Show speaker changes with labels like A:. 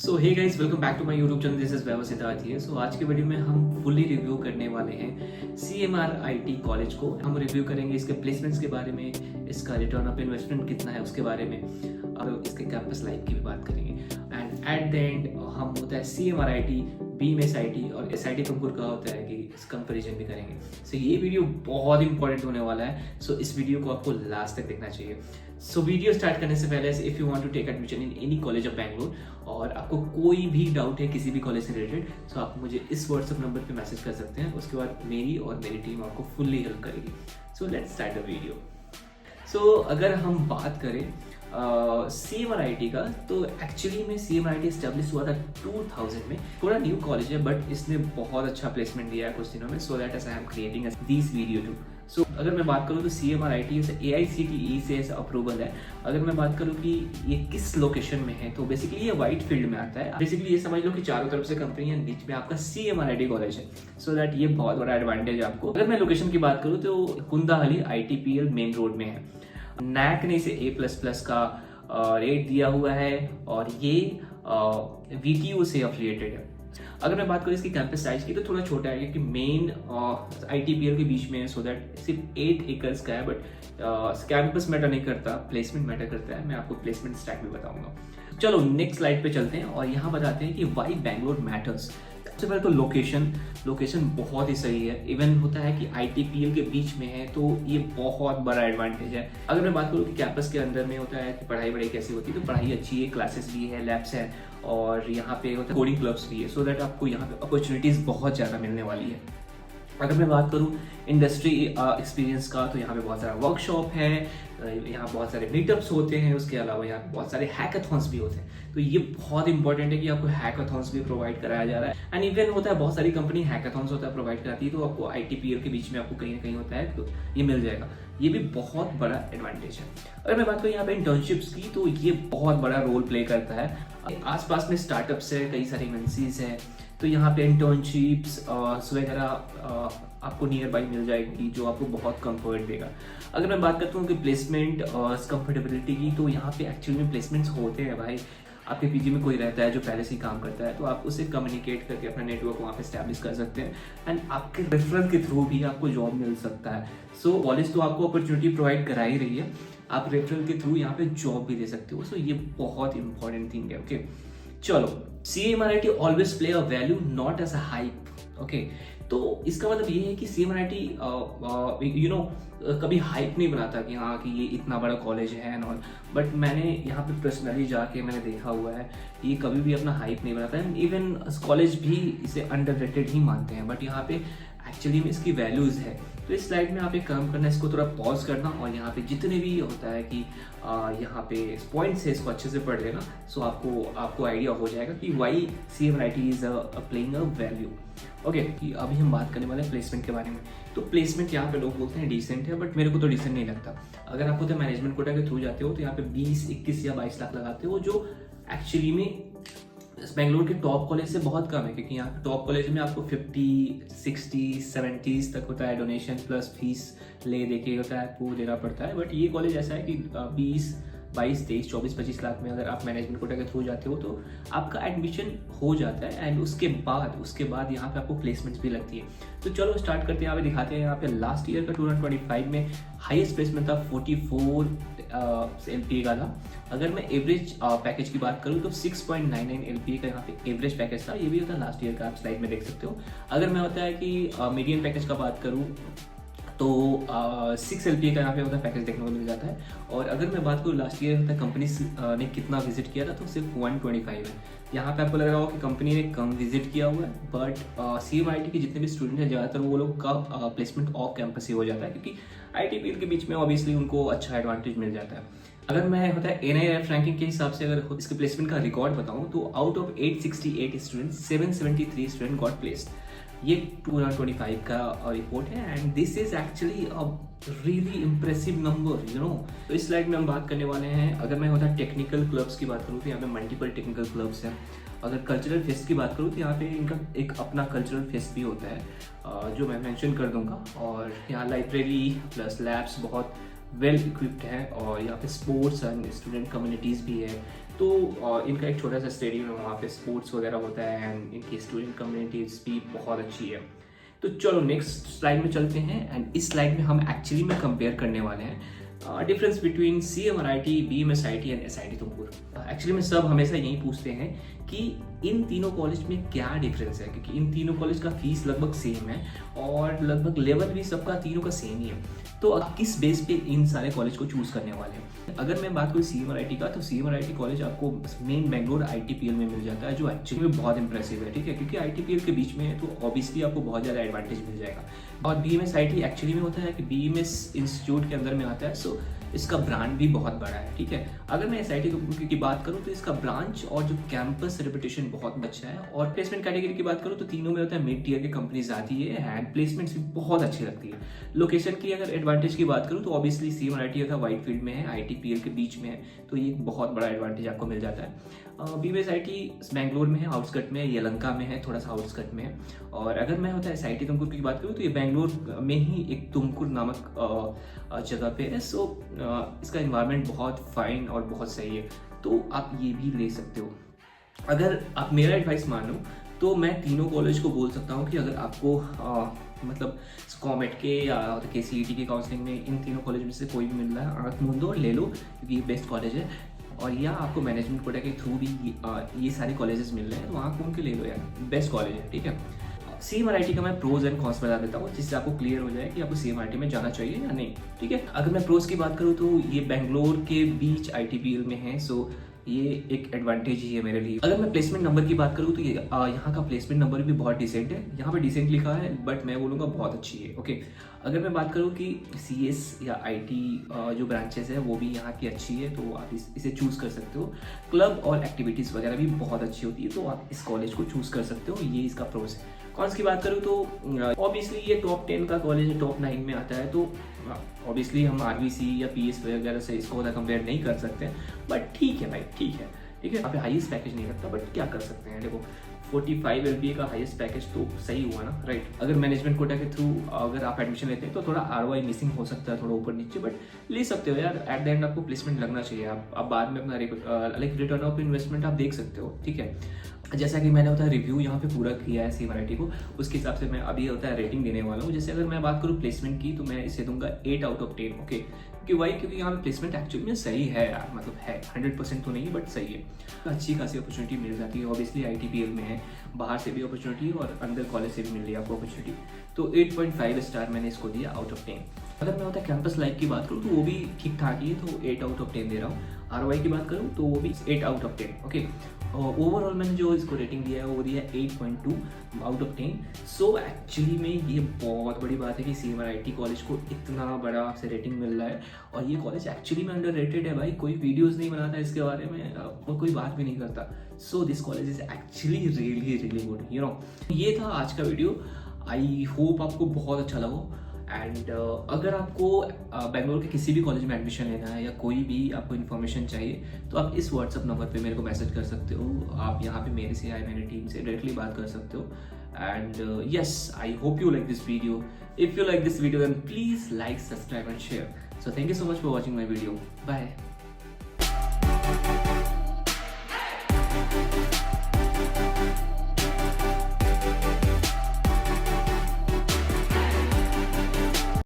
A: So hey guys, welcome back to my YouTube channel. This is Vaibhav Siddharth here. So आज के video में हम fully review करने वाले हैं CMRIT कॉलेज को। हम रिव्यू करेंगे इसके प्लेसमेंट्स के बारे में, इसका रिटर्न ऑफ इन्वेस्टमेंट कितना है उसके बारे में, और इसके कैंपस लाइफ की भी बात करेंगे। एंड एट द एंड हम होता है CMRIT, BMSIT और SIT कंपूर का होता है कि इस कंपेरिजन भी करेंगे। सो ये वीडियो बहुत इंपॉर्टेंट होने वाला है। सो इस वीडियो को आपको लास्ट तक देखना चाहिए। सो वीडियो स्टार्ट करने से पहले, if you want to take admission in any college of Bangalore और आपको कोई भी डाउट है किसी भी कॉलेज से रिलेटेड, तो आप मुझे इस व्हाट्सएप नंबर पे मैसेज कर सकते हैं। उसके बाद मेरी और मेरी टीम आपको फुल्ली हेल्प करेगी। So let's start the video. So अगर हम बात करें CMRIT का, तो एक्चुअली में CMRIT एस्टेब्लिश हुआ था 2000 में। थोड़ा न्यू कॉलेज है बट इसने बहुत अच्छा प्लेसमेंट दिया है कुछ दिनों में। So that I am creating this video too. So अगर मैं बात करूँ तो CMRIT AICTE से अप्रूवल है। अगर मैं बात करूँ कि ये किस लोकेशन में है, तो बेसिकली ये वाइट फील्ड में आता है। बेसिकली ये समझ लो कि चारों तरफ से कंपनी है, बीच में आपका CMRIT कॉलेज है। सो दैट ये बहुत बड़ा एडवांटेज है आपको। अगर मैं लोकेशन की बात करूँ तो कुंदाहली ITPL मेन रोड में है। NAC ने इसे A++ का रेट दिया हुआ है और ये VTU से एफिलिएटेड है। अगर मैं बात करूँ इसकी कैंपस साइज की, तो थोड़ा छोटा है क्योंकि मेन ITPL के बीच में है। सो दैट सिर्फ 8 एकर्स का है। बट कैंपस मैटर नहीं करता, प्लेसमेंट मैटर करता है। मैं आपको प्लेसमेंट स्टैक भी बताऊंगा। चलो नेक्स्ट स्लाइड पे चलते हैं और यहाँ बताते हैं कि वाई बैंगलोर मैटर्स। सबसे पहले तो लोकेशन बहुत ही सही है। इवन होता है कि ITPL के बीच में है, तो ये बहुत बड़ा एडवांटेज है। अगर मैं बात करूँ कि कैंपस के अंदर में होता है कि पढ़ाई कैसी होती है, तो पढ़ाई अच्छी है, क्लासेस भी है, लैब्स है और यहाँ पे होता है कोडिंग क्लब्स भी है। सो दैट आपको यहाँ पे अपॉर्चुनिटीज़ बहुत ज़्यादा मिलने वाली है। अगर मैं बात करूँ इंडस्ट्री एक्सपीरियंस का, तो यहाँ पे बहुत सारा वर्कशॉप है, यहाँ बहुत सारे मीटअप्स होते हैं। उसके अलावा यहाँ पे बहुत सारे हैकाथॉन्स भी होते हैं। तो ये बहुत इंपॉर्टेंट है कि आपको हैकाथॉन्स भी प्रोवाइड कराया जा रहा है। एंड इवन होता है बहुत सारी कंपनी हैकाथॉन्स होता है प्रोवाइड कराती है, तो आपको ITPL के बीच में आपको कहीं ना कहीं होता है, तो ये मिल जाएगा। ये भी बहुत बड़ा एडवांटेज है। अगर मैं बात करूँ यहाँ पे इंटर्नशिप्स की, तो ये बहुत बड़ा रोल प्ले करता है। आसपास में स्टार्टअप्स है, कई सारी एमएनसीज है, तो यहाँ पे इंटर्नशिप्स वगैरह आपको नियर बाई मिल जाएगी, जो आपको बहुत कंफर्ट देगा। अगर मैं बात करता हूँ कि प्लेसमेंट और कंफर्टेबिलिटी की, तो यहाँ पे एक्चुअली में प्लेसमेंट्स होते हैं भाई। आपके PG में कोई रहता है जो पहले से ही काम करता है, तो आप उससे कम्युनिकेट करके अपना नेटवर्क वहाँ पे स्टैब्लिश कर सकते हैं। एंड आपके रेफरल के थ्रू भी आपको जॉब मिल सकता है। सो कॉलेज तो आपको अपॉर्चुनिटी प्रोवाइड करा ही रही है, आप रेफरल के थ्रू यहाँ पे जॉब भी दे सकते हो। सो ये बहुत इंपॉर्टेंट थिंग है। ओके, चलो CMRIT always play a value not as a hype. Okay, तो इसका मतलब ये है कि CMRIT कभी हाइप नहीं बनाता कि हाँ कि ये इतना बड़ा कॉलेज है एंड ऑल। बट मैंने यहाँ पे पर्सनली जाके मैंने देखा हुआ है, ये कभी भी अपना हाइप नहीं बनाता है। इवन कॉलेज भी इसे अंडररेटेड ही मानते हैं, बट यहाँ पे एक्चुअली में इसकी वैल्यूज है। तो इस स्लाइड में आप एक काम करना, इसको थोड़ा पॉज करना और यहाँ पे जितने भी होता है कि यहाँ पे पॉइंट्स है, इसको अच्छे से पढ़ लेना। सो आपको आइडिया हो जाएगा कि why CMRIT is playing a value. Okay, अभी हम बात करने वाले हैं प्लेसमेंट के बारे में। तो प्लेसमेंट यहाँ पे लोग बोलते हैं डिसेंट है, बट मेरे को तो डिसेंट नहीं लगता। अगर आप होता है मैनेजमेंट कोटा के थ्रू जाते हो, तो यहाँ पे 20, 21 या 22 लाख लगाते हो, जो एक्चुअली में बेंगलोर के टॉप कॉलेज से बहुत कम है। क्योंकि यहाँ पे टॉप कॉलेज में आपको 50, 60, 70 तक होता है डोनेशन प्लस फीस ले देके होता है, आपको देना पड़ता है। बट ये कॉलेज ऐसा है कि 20, 22, 23, 24, 25 लाख में अगर आप मैनेजमेंट कोटा के थ्रू जाते हो, तो आपका एडमिशन हो जाता है। एंड उसके बाद यहाँ पे आपको प्लेसमेंट्स भी लगती है। तो चलो स्टार्ट करते हैं। यहाँ पे दिखाते हैं। यहाँ पे लास्ट ईयर का 2025 में हाईएस्ट प्लेसमेंट था 44 LPA का था। अगर मैं एवरेज पैकेज की बात करूँ तो 6.99 LPA का यहाँ पे एवरेज पैकेज था। ये भी होता है लास्ट ईयर का, आप स्लाइड में देख सकते हो। अगर मैं होता है कि मीडियन पैकेज का बात करूँ, तो 6 LPA का यहाँ पे होता है पैकेज देखने को मिल जाता है। और अगर मैं बात करूँ लास्ट ईयर होता है कंपनी ने कितना विजिट किया था, तो सिर्फ 125 है। यहाँ पे आपको लग रहा होगा कि कंपनी ने कम विजिट किया हुआ है, बट CMRIT के जितने भी स्टूडेंट हैं, ज़्यादातर वो लोग का प्लेसमेंट ऑफ कैंपस ही हो जाता है, क्योंकि ITPL के बीच में ऑब्वियसली उनको अच्छा एडवांटेज मिल जाता है। अगर मैं होता है NIRF रैंकिंग के हिसाब से अगर इसके प्लेसमेंट का रिकॉर्ड बताऊँ, तो out of 868 student 773 student got placed. ये 2025 का रिपोर्ट है। And this is actually a really impressive number, तो इस स्लाइड में हम बात करने वाले हैं। अगर मैं होता है टेक्निकल क्लब्स की बात करूँ, तो यहाँ पे मल्टीपल टेक्निकल क्लब्स हैं। अगर कल्चरल फेस्ट की बात करूँ, तो यहाँ पे इनका एक अपना कल्चरल फेस्ट भी होता है, जो मैं मेंशन कर दूंगा। और यहाँ लाइब्रेरी प्लस लैब्स बहुत वेल इक्विप्ड है, और यहाँ पे स्पोर्ट्स एंड स्टूडेंट कम्युनिटीज़ भी है। तो इनका एक छोटा सा स्टेडियम है, वहाँ पे स्पोर्ट्स वगैरह होता है एंड इनकी स्टूडेंट कम्युनिटीज भी बहुत अच्छी है। तो चलो नेक्स्ट स्लाइड में चलते हैं एंड इस स्लाइड में हम एक्चुअली में कंपेयर करने वाले हैं difference between CMRIT, BMSIT and SIT Tumkur. Actually में सब हमेशा यही पूछते हैं कि इन तीनों कॉलेज में क्या डिफरेंस है, क्योंकि इन तीनों कॉलेज का फीस लगभग सेम है और लगभग लेवल भी सबका तीनों का सेम ही है। तो आप किस बेस पे इन सारे कॉलेज को चूज करने वाले हैं? अगर मैं बात करूँ CMRIT का, तो CMRIT कॉलेज आपको मेन बेंगलोर ITPL में मिल जाता है, जो एक्चुअली में बहुत इंप्रेसिव है, ठीक है, क्योंकि ITPL के बीच में है तो ऑब्वियसली आपको बहुत ज़्यादा एडवांटेज मिल जाएगा। और BMSIT एक्चुअली में होता है कि BMS इंस्टीट्यूट के अंदर में आता है, सो इसका ब्रांड भी बहुत बड़ा है, ठीक है। अगर मैं SIT की बात करूँ तो इसका ब्रांच और जो कैंपस रेपुटेशन बहुत अच्छा है। और प्लेसमेंट कैटेगरी की बात करूँ तो तीनों में होता है मिड टीयर की कंपनीज आती है एंड प्लेसमेंट्स भी बहुत अच्छी लगती है। लोकेशन की अगर एडवांटेज की बात करूँ तो ऑब्वियसली CMRIT का वाइट फील्ड में है, ITPL के बीच में है, तो ये एक बहुत बड़ा एडवांटेज आपको मिल जाता है। BMSIT बेंगलोर में है, आउटस्कट में है, यलंका में है, थोड़ा सा आउटस्कट में है। और अगर मैं होता है SIT तुमकुर की बात करूँ तो ये बेंगलोर में ही एक तुमकुर नामक जगह पे है। सो इसका इन्वायरमेंट बहुत फाइन और बहुत सही है, तो आप ये भी ले सकते हो। अगर आप मेरा एडवाइस मानो तो मैं तीनों कॉलेज को बोल सकता हूँ कि अगर आपको मतलब कॉमेट के या KCET के काउंसलिंग में इन तीनों कॉलेज में से कोई भी मिल रहा है, आंख मूंद दो, ले लो, क्योंकि ये बेस्ट कॉलेज है। और या आपको मैनेजमेंट कोटा के थ्रू भी ये सारे कॉलेजेस मिल रहे हैं, तो वहाँ घूम के ले लो यार, बेस्ट कॉलेज है, ठीक है। CMRIT का मैं प्रोज एंड कॉन्स बता देता हूँ, जिससे आपको क्लियर हो जाए कि आपको CMRIT में जाना चाहिए या नहीं, ठीक है। अगर मैं प्रोज की बात करूँ तो ये बेंगलोर के बीच ITPL में है, सो ये एक एडवांटेज ही है मेरे लिए। अगर मैं प्लेसमेंट नंबर की बात करूँ तो ये यहाँ का प्लेसमेंट नंबर भी बहुत डिसेंट है, यहाँ पे डिसेंट लिखा है बट मैं बोलूँगा बहुत अच्छी है, ओके। अगर मैं बात करूँ कि CS या IT जो ब्रांचेस है वो भी यहाँ की अच्छी है, तो आप इसे चूज़ कर सकते हो। क्लब और एक्टिविटीज़ वगैरह भी बहुत अच्छी होती है, तो आप इस कॉलेज को चूज़ कर सकते हो, ये इसका प्रोस है। कॉन्स की बात करूँ तो ऑब्वियसली ये टॉप 10 का कॉलेज है, टॉप 9 में आता है, तो ऑब्वियसली हम RVC या PS वगैरह से इसको कंपेयर नहीं कर सकते, बट ठीक है भाई, ठीक है, ठीक है। यहाँ पे हाईएस्ट पैकेज नहीं रखता, बट क्या कर सकते हैं, देखो 45 LPA का हाईएस्ट पैकेज तो सही हुआ ना, राइट। अगर मैनेजमेंट कोटा के थ्रू अगर आप एडमिशन लेते हैं तो थोड़ा ROI मिसिंग हो सकता है, थोड़ा ऊपर नीचे, बट ले सकते हो यार। एट द एंड आपको प्लेसमेंट लगना चाहिए, आप बाद में अपना लाइक रिटर्न ऑफ इन्वेस्टमेंट आप देख सकते हो, ठीक है। जैसा कि मैंने होता है रिव्यू यहाँ पे पूरा किया है CMRIT को, उसके हिसाब से मैं अभी होता है रेटिंग देने वाला हूँ। जैसे अगर मैं बात करूँ प्लेसमेंट की तो मैं इसे दूंगा 8 आउट ऑफ 10, ओके। क्योंकि यहाँ पे प्लेसमेंट एक्चुअली में सही है यार, मतलब है, 100% तो नहीं बट सही है, अच्छी खासी अपॉर्चुनिटी मिल जाती है। ऑब्वियसली ITPL में है, बाहर से भी अपॉर्चुनिटी और अंदर कॉलेज से भी मिल रही है आपको अपॉर्चुनिटी, तो 8.5 स्टार मैंने इसको दिया आउट ऑफ 10। अगर मैं होता है कैंपस लाइफ की बात करूँ तो वो भी ठीक ठाक ही है, तो 8 आउट ऑफ 10 दे रहा हूँ। ROI की बात करूँ तो वो भी 8 आउट ऑफ 10, ओके। ओवरऑल मैंने जो इसको रेटिंग दिया है वो दिया है 8.2 आउट ऑफ 10। सो एक्चुअली में ये बहुत बड़ी बात है कि CMRIT कॉलेज को इतना बड़ा से रेटिंग मिल रहा है, और ये कॉलेज एक्चुअली में अंडररेटेड है भाई, कोई वीडियोस नहीं बनाता इसके बारे में और कोई बात भी नहीं करता। So this college is actually really really good, you know. ये था आज का वीडियो, आई होप आपको बहुत अच्छा लगा। एंड अगर आपको बेंगलोर के किसी भी कॉलेज में एडमिशन लेना है या कोई भी आपको इन्फॉर्मेशन चाहिए तो आप इस व्हाट्सअप नंबर पे मेरे को मैसेज कर सकते हो। आप यहाँ पे मेरे से या मेरी टीम से डायरेक्टली बात कर सकते हो। And yes, I hope you like this video. If you like this video then please like, subscribe and share. So thank you so much for watching my video. Bye.